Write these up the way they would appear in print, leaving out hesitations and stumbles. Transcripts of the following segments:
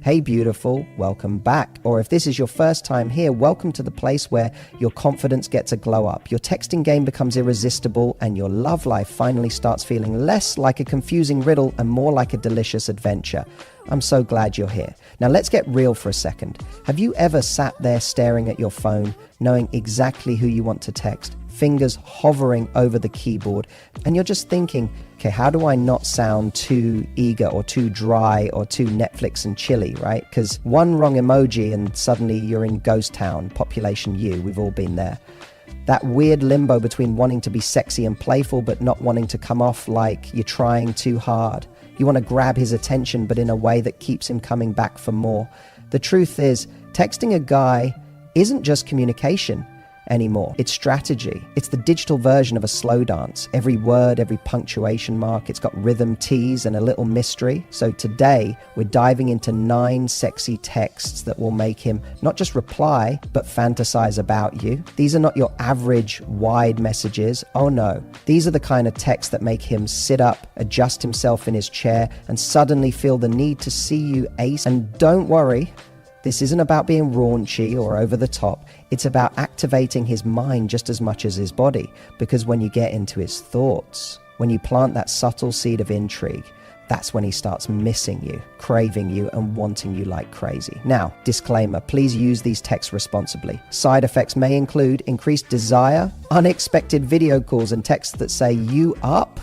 Hey beautiful, welcome back. Or if this is your first time here, welcome to the place where your confidence gets a glow up, your texting game becomes irresistible, and your love life finally starts feeling less like a confusing riddle and more like a delicious adventure. I'm so glad you're here. Now let's get real for a second. Have you ever sat there staring at your phone, knowing exactly who you want to text, fingers hovering over the keyboard, and you're just thinking, okay, how do I not sound too eager or too dry or too Netflix and chilly, right? Because one wrong emoji and suddenly you're in ghost town, population U, we've all been there. That weird limbo between wanting to be sexy and playful but not wanting to come off like you're trying too hard. You want to grab his attention but in a way that keeps him coming back for more. The truth is, texting a guy isn't just communication anymore. It's strategy. It's the digital version of a slow dance. Every word, every punctuation mark, it's got rhythm, tease, and a little mystery. So today, we're diving into 9 sexy texts that will make him not just reply, but fantasize about you. These are not your average wide messages. Oh no. These are the kind of texts that make him sit up, adjust himself in his chair, and suddenly feel the need to see you ace. And don't worry, this isn't about being raunchy or over the top. It's about activating his mind just as much as his body. Because when you get into his thoughts, when you plant that subtle seed of intrigue, that's when he starts missing you, craving you, and wanting you like crazy. Now, disclaimer, please use these texts responsibly. Side effects may include increased desire, unexpected video calls, and texts that say, "You up?"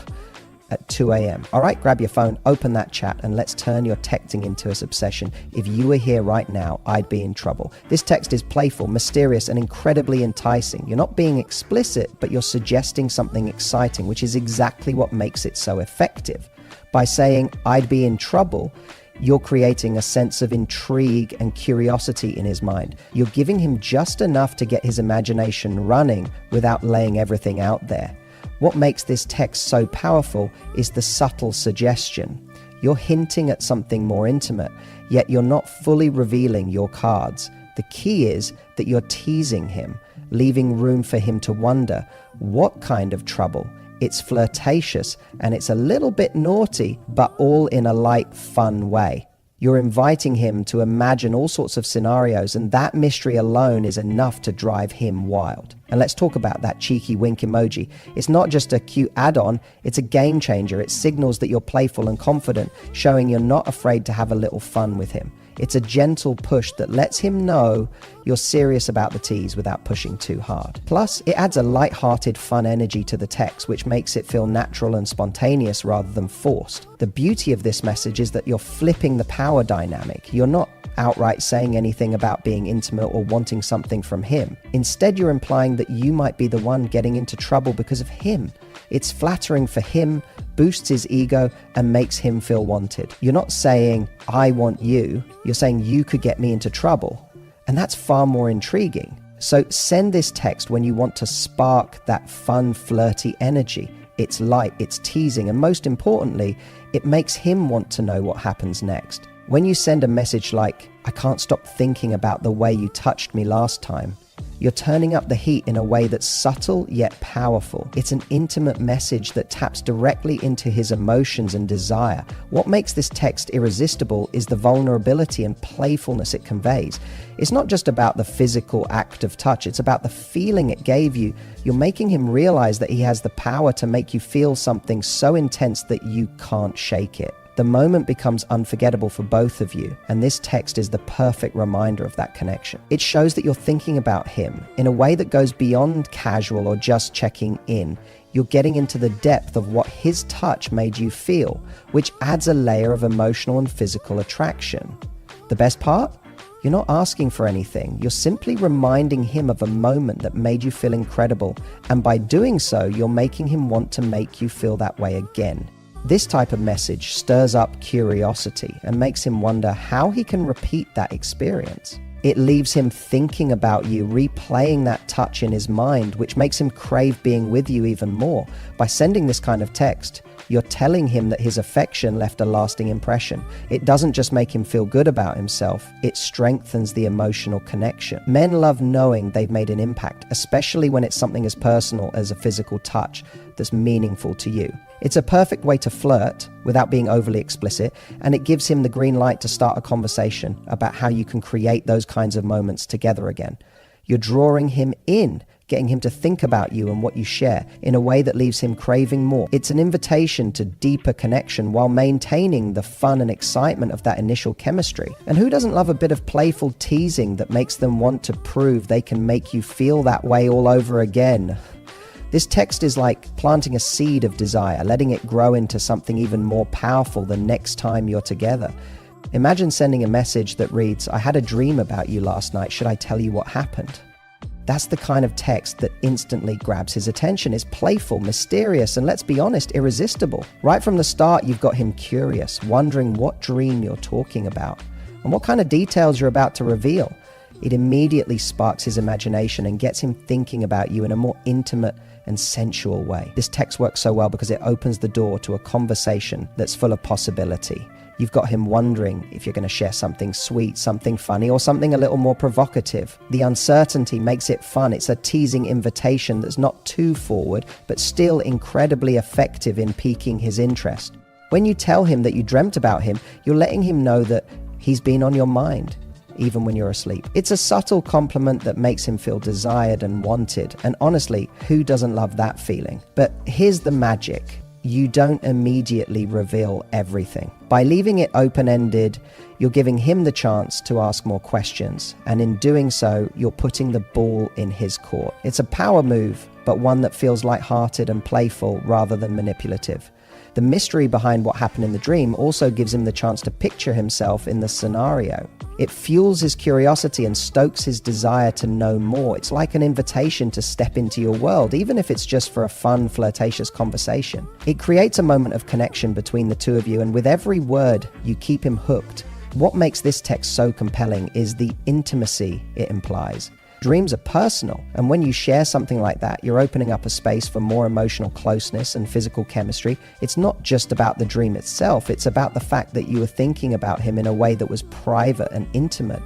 at 2 a.m. All right, grab your phone, open that chat, and let's turn your texting into an obsession. If you were here right now, I'd be in trouble. This text is playful, mysterious, and incredibly enticing. You're not being explicit, but you're suggesting something exciting, which is exactly what makes it so effective. By saying, "I'd be in trouble," you're creating a sense of intrigue and curiosity in his mind. You're giving him just enough to get his imagination running without laying everything out there. What makes this text so powerful is the subtle suggestion. You're hinting at something more intimate, yet you're not fully revealing your cards. The key is that you're teasing him, leaving room for him to wonder, what kind of trouble? It's flirtatious and it's a little bit naughty, but all in a light, fun way. You're inviting him to imagine all sorts of scenarios, and that mystery alone is enough to drive him wild. And let's talk about that cheeky wink emoji. It's not just a cute add-on, it's a game changer. It signals that you're playful and confident, showing you're not afraid to have a little fun with him. It's a gentle push that lets him know you're serious about the tease without pushing too hard. Plus, it adds a light-hearted, fun energy to the text, which makes it feel natural and spontaneous rather than forced. The beauty of this message is that you're flipping the power dynamic. You're not outright saying anything about being intimate or wanting something from him. Instead, you're implying that you might be the one getting into trouble because of him. It's flattering for him, boosts his ego, and makes him feel wanted. You're not saying, "I want you." You're saying, "You could get me into trouble." And that's far more intriguing. So send this text when you want to spark that fun, flirty energy. It's light, it's teasing, and most importantly, it makes him want to know what happens next. When you send a message like, "I can't stop thinking about the way you touched me last time," you're turning up the heat in a way that's subtle yet powerful. It's an intimate message that taps directly into his emotions and desire. What makes this text irresistible is the vulnerability and playfulness it conveys. It's not just about the physical act of touch, it's about the feeling it gave you. You're making him realize that he has the power to make you feel something so intense that you can't shake it. The moment becomes unforgettable for both of you, and this text is the perfect reminder of that connection. It shows that you're thinking about him in a way that goes beyond casual or just checking in. You're getting into the depth of what his touch made you feel, which adds a layer of emotional and physical attraction. The best part? You're not asking for anything. You're simply reminding him of a moment that made you feel incredible, and by doing so, you're making him want to make you feel that way again. This type of message stirs up curiosity and makes him wonder how he can repeat that experience. It leaves him thinking about you, replaying that touch in his mind, which makes him crave being with you even more. By sending this kind of text, You're telling him that his affection left a lasting impression. It doesn't just make him feel good about himself, it strengthens the emotional connection. Men love knowing they've made an impact, especially when it's something as personal as a physical touch that's meaningful to you. It's a perfect way to flirt without being overly explicit, and it gives him the green light to start a conversation about how you can create those kinds of moments together again. You're drawing him in, getting him to think about you and what you share in a way that leaves him craving more. It's an invitation to deeper connection while maintaining the fun and excitement of that initial chemistry. And who doesn't love a bit of playful teasing that makes them want to prove they can make you feel that way all over again? This text is like planting a seed of desire, letting it grow into something even more powerful the next time you're together. Imagine sending a message that reads, "I had a dream about you last night. Should I tell you what happened?" That's the kind of text that instantly grabs his attention. It's playful, mysterious, and let's be honest, irresistible. Right from the start, you've got him curious, wondering what dream you're talking about and what kind of details you're about to reveal. It immediately sparks his imagination and gets him thinking about you in a more intimate and sensual way. This text works so well because it opens the door to a conversation that's full of possibility. You've got him wondering if you're going to share something sweet, something funny, or something a little more provocative. The uncertainty makes it fun. It's a teasing invitation that's not too forward, but still incredibly effective in piquing his interest. When you tell him that you dreamt about him, you're letting him know that he's been on your mind, even when you're asleep. It's a subtle compliment that makes him feel desired and wanted. And honestly, who doesn't love that feeling? But here's the magic. You don't immediately reveal everything. By leaving it open-ended, you're giving him the chance to ask more questions. And in doing so, you're putting the ball in his court. It's a power move, but one that feels lighthearted and playful rather than manipulative. The mystery behind what happened in the dream also gives him the chance to picture himself in the scenario. It fuels his curiosity and stokes his desire to know more. It's like an invitation to step into your world, even if it's just for a fun, flirtatious conversation. It creates a moment of connection between the two of you, and with every word, you keep him hooked. What makes this text so compelling is the intimacy it implies. Dreams are personal, and when you share something like that, you're opening up a space for more emotional closeness and physical chemistry. It's not just about the dream itself, it's about the fact that you were thinking about him in a way that was private and intimate.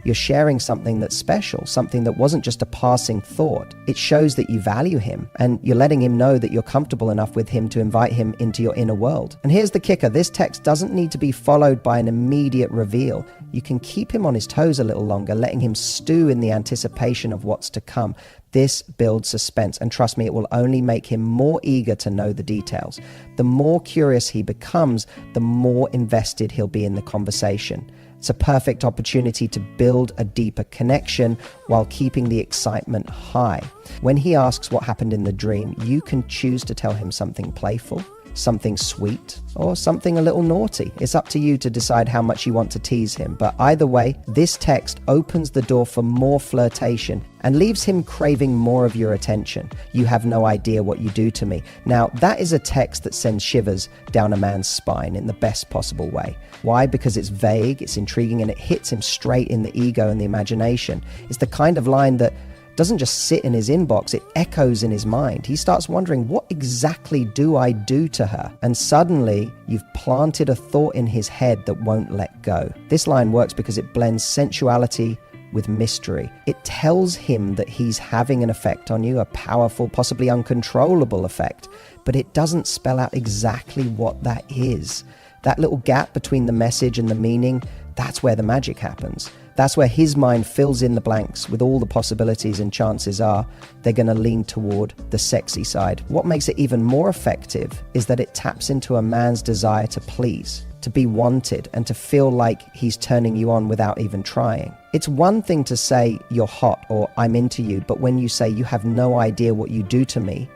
You're sharing something that's special, something that wasn't just a passing thought. It shows that you value him, and you're letting him know that you're comfortable enough with him to invite him into your inner world. And here's the kicker, this text doesn't need to be followed by an immediate reveal. You can keep him on his toes a little longer, letting him stew in the anticipation of what's to come. This builds suspense, and trust me, it will only make him more eager to know the details. The more curious he becomes, the more invested he'll be in the conversation. It's a perfect opportunity to build a deeper connection while keeping the excitement high. When he asks what happened in the dream, you can choose to tell him something playful, something sweet, or something a little naughty. It's up to you to decide how much you want to tease him, but either way, this text opens the door for more flirtation and leaves him craving more of your attention. You have no idea what you do to me. Now, that is a text that sends shivers down a man's spine in the best possible way. Why? Because it's vague, it's intriguing, and it hits him straight in the ego and the imagination. It's the kind of line that doesn't just sit in his inbox, it echoes in his mind. He starts wondering, what exactly do I do to her? And suddenly, you've planted a thought in his head that won't let go. This line works because it blends sensuality with mystery. It tells him that he's having an effect on you, a powerful, possibly uncontrollable effect, but it doesn't spell out exactly what that is. That little gap between the message and the meaning, that's where the magic happens. That's where his mind fills in the blanks with all the possibilities, and chances are they're going to lean toward the sexy side. What makes it even more effective is that it taps into a man's desire to please, to be wanted, and to feel like he's turning you on without even trying. It's one thing to say you're hot or I'm into you, but when you say you have no idea what you do to me,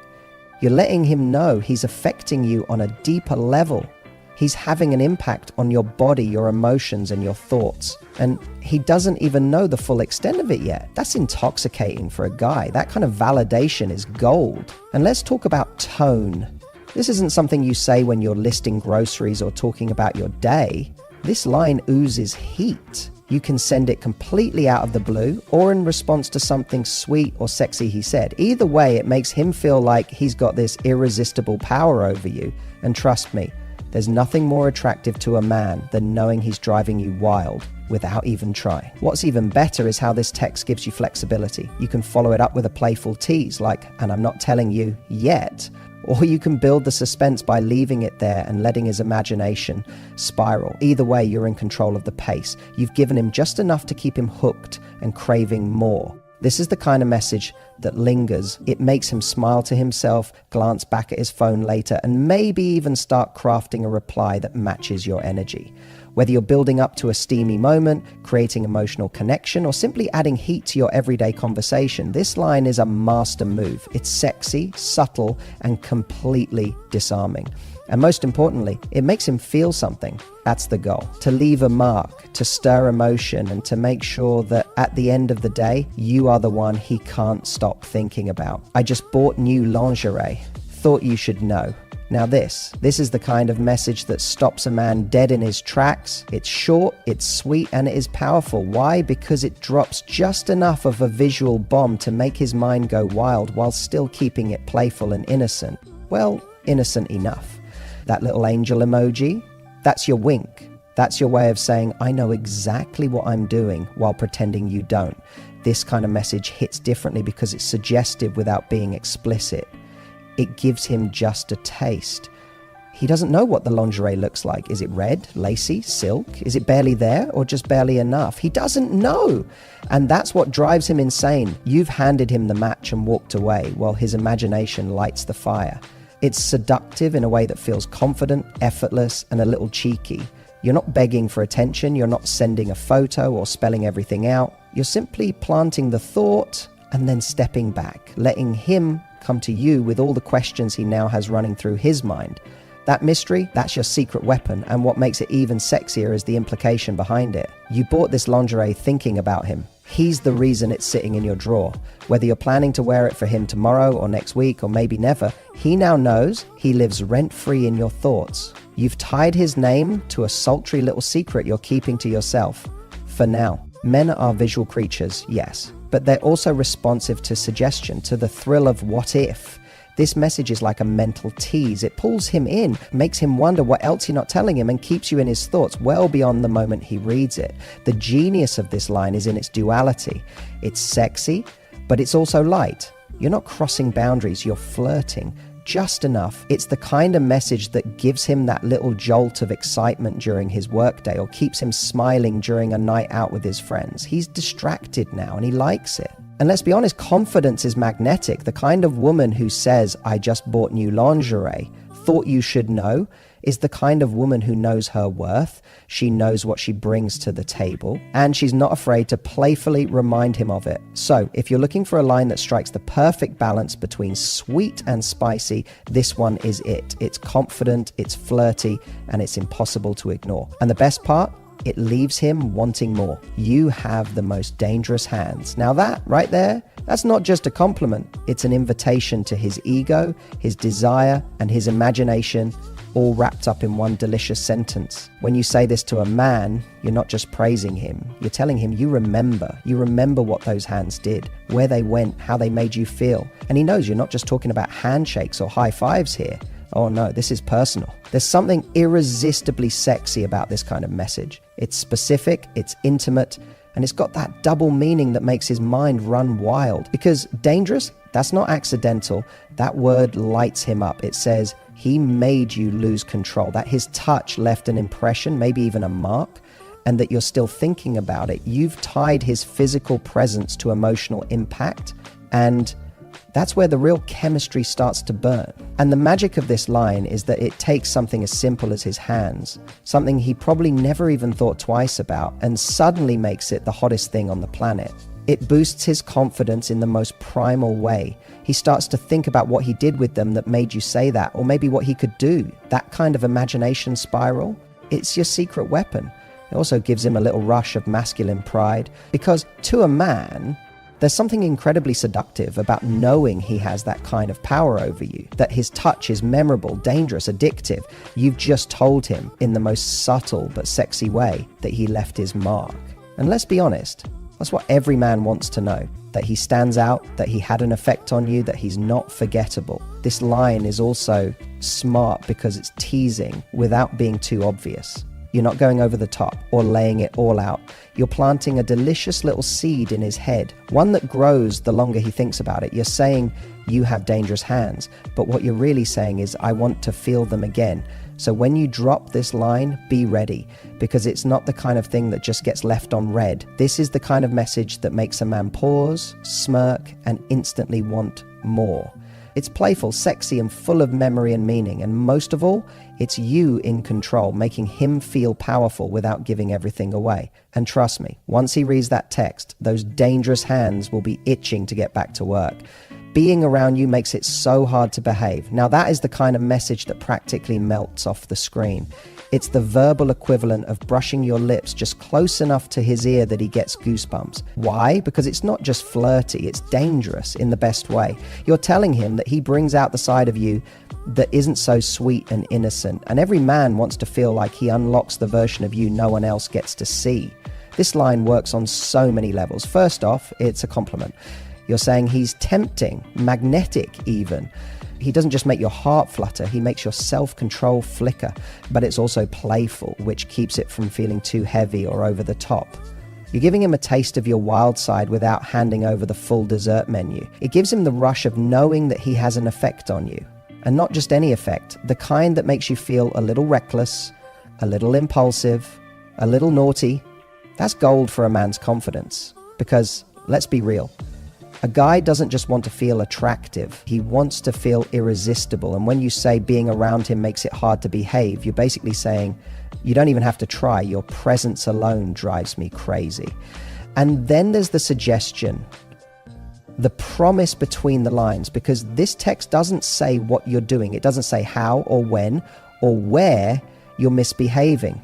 you're letting him know he's affecting you on a deeper level. He's having an impact on your body, your emotions, and your thoughts. And he doesn't even know the full extent of it yet. That's intoxicating for a guy. That kind of validation is gold. And let's talk about tone. This isn't something you say when you're listing groceries or talking about your day. This line oozes heat. You can send it completely out of the blue or in response to something sweet or sexy he said. Either way, it makes him feel like he's got this irresistible power over you. And trust me, there's nothing more attractive to a man than knowing he's driving you wild without even trying. What's even better is how this text gives you flexibility. You can follow it up with a playful tease like, and I'm not telling you yet. Or you can build the suspense by leaving it there and letting his imagination spiral. Either way, you're in control of the pace. You've given him just enough to keep him hooked and craving more. This is the kind of message that lingers. It makes him smile to himself, glance back at his phone later, and maybe even start crafting a reply that matches your energy. Whether you're building up to a steamy moment, creating emotional connection, or simply adding heat to your everyday conversation, this line is a master move. It's sexy, subtle, and completely disarming. And most importantly, it makes him feel something. That's the goal. To leave a mark, to stir emotion, and to make sure that at the end of the day, you are the one he can't stop thinking about. I just bought new lingerie. Thought you should know. Now this is the kind of message that stops a man dead in his tracks. It's short, it's sweet, and it is powerful. Why? Because it drops just enough of a visual bomb to make his mind go wild while still keeping it playful and innocent. Well, innocent enough. That little angel emoji, that's your wink. That's your way of saying, I know exactly what I'm doing while pretending you don't. This kind of message hits differently because it's suggestive without being explicit. It gives him just a taste. He doesn't know what the lingerie looks like. Is it red, lacy, silk? Is it barely there or just barely enough? He doesn't know. And that's what drives him insane. You've handed him the match and walked away while his imagination lights the fire. It's seductive in a way that feels confident, effortless, and a little cheeky. You're not begging for attention. You're not sending a photo or spelling everything out. You're simply planting the thought and then stepping back, letting him come to you with all the questions he now has running through his mind. That mystery, that's your secret weapon, and what makes it even sexier is the implication behind it. You bought this lingerie thinking about him. He's the reason it's sitting in your drawer. Whether you're planning to wear it for him tomorrow or next week or maybe never, he now knows he lives rent-free in your thoughts. You've tied his name to a sultry little secret you're keeping to yourself. For now. Men are visual creatures, yes, but they're also responsive to suggestion, to the thrill of what if. This message is like a mental tease. It pulls him in, makes him wonder what else you're not telling him, and keeps you in his thoughts well beyond the moment he reads it. The genius of this line is in its duality. It's sexy, but it's also light. You're not crossing boundaries, you're flirting. Just enough. It's the kind of message that gives him that little jolt of excitement during his workday or keeps him smiling during a night out with his friends. He's distracted now and he likes it. And let's be honest, confidence is magnetic. The kind of woman who says, I just bought new lingerie, thought you should know, is the kind of woman who knows her worth. She knows what she brings to the table, and she's not afraid to playfully remind him of it. So if you're looking for a line that strikes the perfect balance between sweet and spicy, this one is it. It's confident, it's flirty, and it's impossible to ignore. And the best part? It leaves him wanting more. You have the most dangerous hands. Now that, right there, that's not just a compliment. It's an invitation to his ego, his desire, and his imagination, all wrapped up in one delicious sentence. When you say this to a man, you're not just praising him. You're telling him you remember. You remember what those hands did, where they went, how they made you feel. And he knows you're not just talking about handshakes or high fives here. Oh no, this is personal. There's something irresistibly sexy about this kind of message. It's specific, it's intimate, and it's got that double meaning that makes his mind run wild. Because dangerous, that's not accidental. That word lights him up. It says he made you lose control, that his touch left an impression, maybe even a mark, and that you're still thinking about it. You've tied his physical presence to emotional impact, and that's where the real chemistry starts to burn. And the magic of this line is that it takes something as simple as his hands, something he probably never even thought twice about, and suddenly makes it the hottest thing on the planet. It boosts his confidence in the most primal way. He starts to think about what he did with them that made you say that, or maybe what he could do. That kind of imagination spiral, it's your secret weapon. It also gives him a little rush of masculine pride, because to a man, There's something incredibly seductive about knowing he has that kind of power over you, that his touch is memorable, dangerous, addictive. You've just told him in the most subtle but sexy way that he left his mark. And let's be honest, that's what every man wants to know, that he stands out, that he had an effect on you, that he's not forgettable. This line is also smart because it's teasing without being too obvious. You're not going over the top or laying it all out. You're planting a delicious little seed in his head, one that grows the longer he thinks about it. You're saying you have dangerous hands, but what you're really saying is, I want to feel them again. So when you drop this line, be ready, because it's not the kind of thing that just gets left on read. This is the kind of message that makes a man pause, smirk, and instantly want more. It's playful, sexy, and full of memory and meaning. And most of all, it's you in control, making him feel powerful without giving everything away. And trust me, once he reads that text, those dangerous hands will be itching to get back to work. Being around you makes it so hard to behave. Now that is the kind of message that practically melts off the screen. It's the verbal equivalent of brushing your lips just close enough to his ear that he gets goosebumps. Why? Because it's not just flirty, it's dangerous in the best way. You're telling him that he brings out the side of you that isn't so sweet and innocent. And every man wants to feel like he unlocks the version of you no one else gets to see. This line works on so many levels. First off, it's a compliment. You're saying he's tempting, magnetic even. He doesn't just make your heart flutter, he makes your self-control flicker. But it's also playful, which keeps it from feeling too heavy or over the top. You're giving him a taste of your wild side without handing over the full dessert menu. It gives him the rush of knowing that he has an effect on you. And not just any effect, the kind that makes you feel a little reckless, a little impulsive, a little naughty. That's gold for a man's confidence. Because, let's be real, a guy doesn't just want to feel attractive, he wants to feel irresistible. And when you say being around him makes it hard to behave, you're basically saying, you don't even have to try, your presence alone drives me crazy. And then there's the suggestion, the promise between the lines, because this text doesn't say what you're doing. It doesn't say how or when or where you're misbehaving.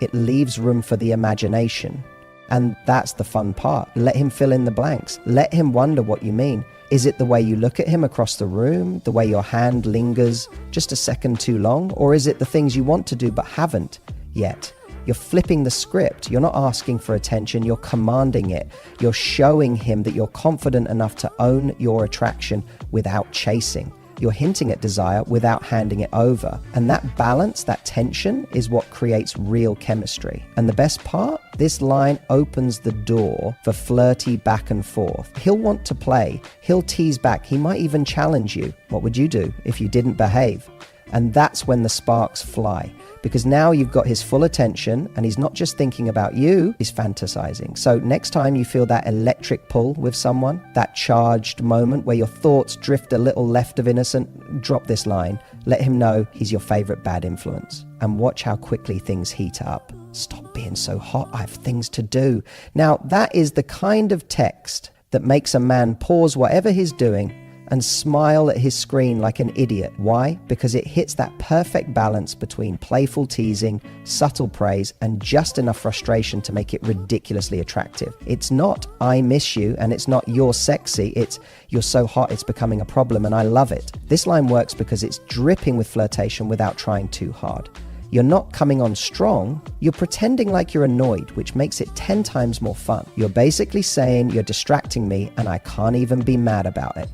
It leaves room for the imagination. And that's the fun part. Let him fill in the blanks. Let him wonder what you mean. Is it the way you look at him across the room? The way your hand lingers just a second too long? Or is it the things you want to do but haven't yet? You're flipping the script. You're not asking for attention. You're commanding it. You're showing him that you're confident enough to own your attraction without chasing. You're hinting at desire without handing it over. And that balance, that tension, is what creates real chemistry. And the best part? This line opens the door for flirty back and forth. He'll want to play. He'll tease back. He might even challenge you. What would you do if you didn't behave? And that's when the sparks fly. Because now you've got his full attention and he's not just thinking about you, he's fantasizing. So next time you feel that electric pull with someone, that charged moment where your thoughts drift a little left of innocent, drop this line. Let him know he's your favorite bad influence. And watch how quickly things heat up. Stop being so hot, I have things to do. Now that is the kind of text that makes a man pause whatever he's doing and smile at his screen like an idiot. Why? Because it hits that perfect balance between playful teasing, subtle praise, and just enough frustration to make it ridiculously attractive. It's not, I miss you, and it's not, you're sexy, it's, you're so hot it's becoming a problem and I love it. This line works because it's dripping with flirtation without trying too hard. You're not coming on strong, you're pretending like you're annoyed, which makes it 10 times more fun. You're basically saying you're distracting me and I can't even be mad about it.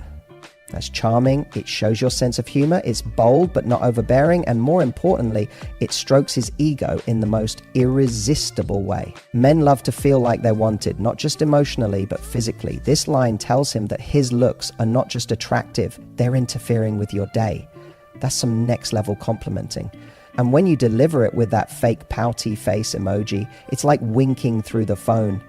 That's charming, it shows your sense of humor, it's bold but not overbearing, and more importantly, it strokes his ego in the most irresistible way. Men love to feel like they're wanted, not just emotionally, but physically. This line tells him that his looks are not just attractive, they're interfering with your day. That's some next level complimenting. And when you deliver it with that fake pouty face emoji, it's like winking through the phone.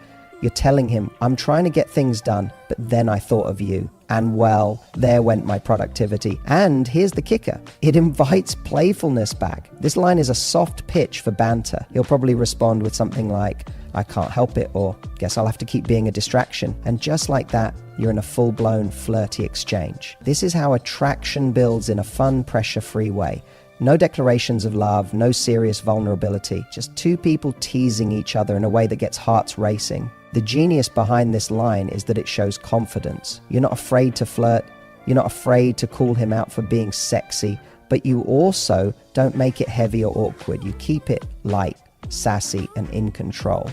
You're telling him, I'm trying to get things done, but then I thought of you. And well, there went my productivity. And here's the kicker. It invites playfulness back. This line is a soft pitch for banter. He'll probably respond with something like, I can't help it, or guess I'll have to keep being a distraction. And just like that, you're in a full-blown flirty exchange. This is how attraction builds in a fun, pressure-free way. No declarations of love, no serious vulnerability, just two people teasing each other in a way that gets hearts racing. The genius behind this line is that it shows confidence. You're not afraid to flirt. You're not afraid to call him out for being sexy, but you also don't make it heavy or awkward. You keep it light, sassy, and in control.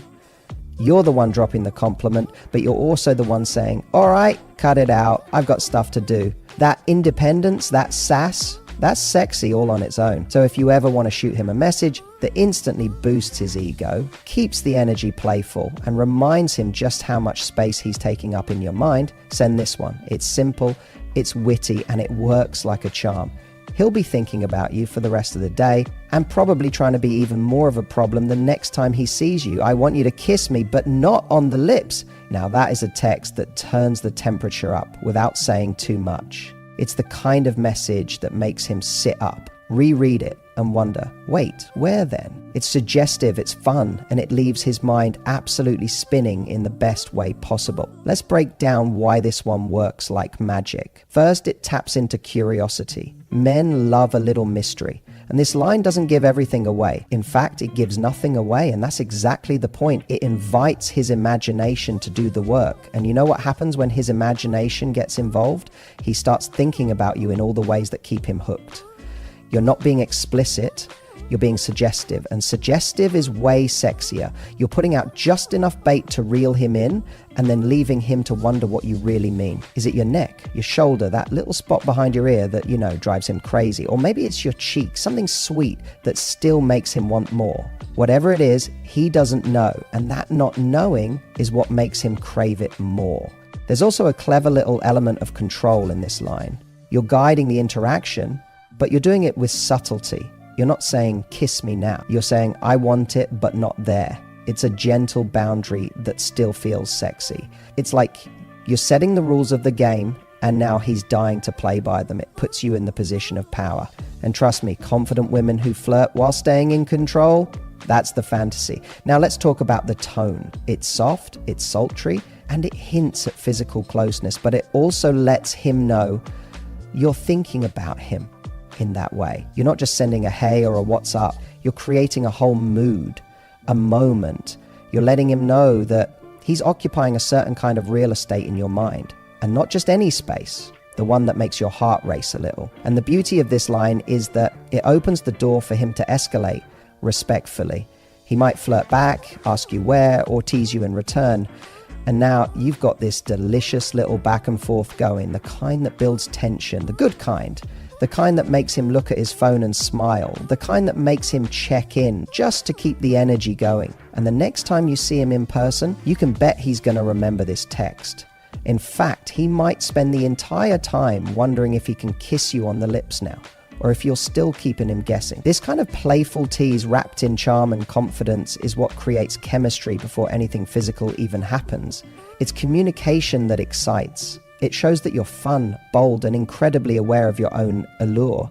You're the one dropping the compliment, but you're also the one saying, all right, cut it out. I've got stuff to do. That independence, that sass, that's sexy all on its own. So if you ever want to shoot him a message that instantly boosts his ego, keeps the energy playful, and reminds him just how much space he's taking up in your mind, send this one. It's simple, it's witty, and it works like a charm. He'll be thinking about you for the rest of the day and probably trying to be even more of a problem the next time he sees you. I want you to kiss me, but not on the lips. Now that is a text that turns the temperature up without saying too much. It's the kind of message that makes him sit up, reread it, and wonder, wait, where then? It's suggestive, it's fun, and it leaves his mind absolutely spinning in the best way possible. Let's break down why this one works like magic. First, it taps into curiosity. Men love a little mystery, and this line doesn't give everything away. In fact, it gives nothing away, and that's exactly the point. It invites his imagination to do the work. And you know what happens when his imagination gets involved? He starts thinking about you in all the ways that keep him hooked. You're not being explicit, you're being suggestive, and suggestive is way sexier. You're putting out just enough bait to reel him in and then leaving him to wonder what you really mean. Is it your neck, your shoulder, that little spot behind your ear that, drives him crazy? Or maybe it's your cheek, something sweet that still makes him want more. Whatever it is, he doesn't know, and that not knowing is what makes him crave it more. There's also a clever little element of control in this line. You're guiding the interaction, but you're doing it with subtlety. You're not saying, kiss me now. You're saying, I want it, but not there. It's a gentle boundary that still feels sexy. It's like you're setting the rules of the game, and now he's dying to play by them. It puts you in the position of power. And trust me, confident women who flirt while staying in control, that's the fantasy. Now let's talk about the tone. It's soft, it's sultry, and it hints at physical closeness, but it also lets him know you're thinking about him in that way. You're not just sending a hey or a what's up. You're creating a whole mood, a moment. You're letting him know that he's occupying a certain kind of real estate in your mind, and not just any space, the one that makes your heart race a little. And the beauty of this line is that it opens the door for him to escalate respectfully. He might flirt back, ask you where, or tease you in return. And now you've got this delicious little back and forth going, the kind that builds tension, the good kind. The kind that makes him look at his phone and smile. The kind that makes him check in just to keep the energy going. And the next time you see him in person, you can bet he's going to remember this text. In fact, he might spend the entire time wondering if he can kiss you on the lips now, or if you're still keeping him guessing. This kind of playful tease wrapped in charm and confidence is what creates chemistry before anything physical even happens. It's communication that excites. It shows that you're fun, bold, and incredibly aware of your own allure.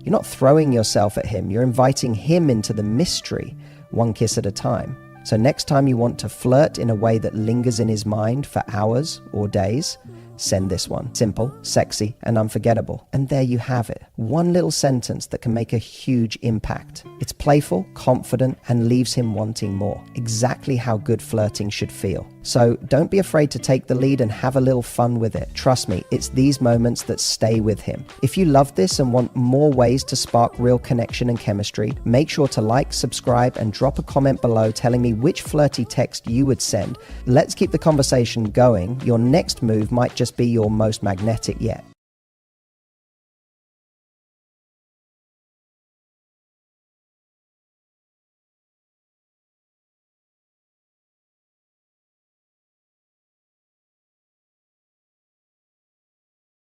You're not throwing yourself at him, you're inviting him into the mystery, one kiss at a time. So next time you want to flirt in a way that lingers in his mind for hours or days, send this one. Simple, sexy, and unforgettable. And there you have it. One little sentence that can make a huge impact. It's playful, confident, and leaves him wanting more. Exactly how good flirting should feel. So don't be afraid to take the lead and have a little fun with it. Trust me, it's these moments that stay with him. If you love this and want more ways to spark real connection and chemistry, make sure to like, subscribe, and drop a comment below telling me which flirty text you would send. Let's keep the conversation going. Your next move might just be your most magnetic yet.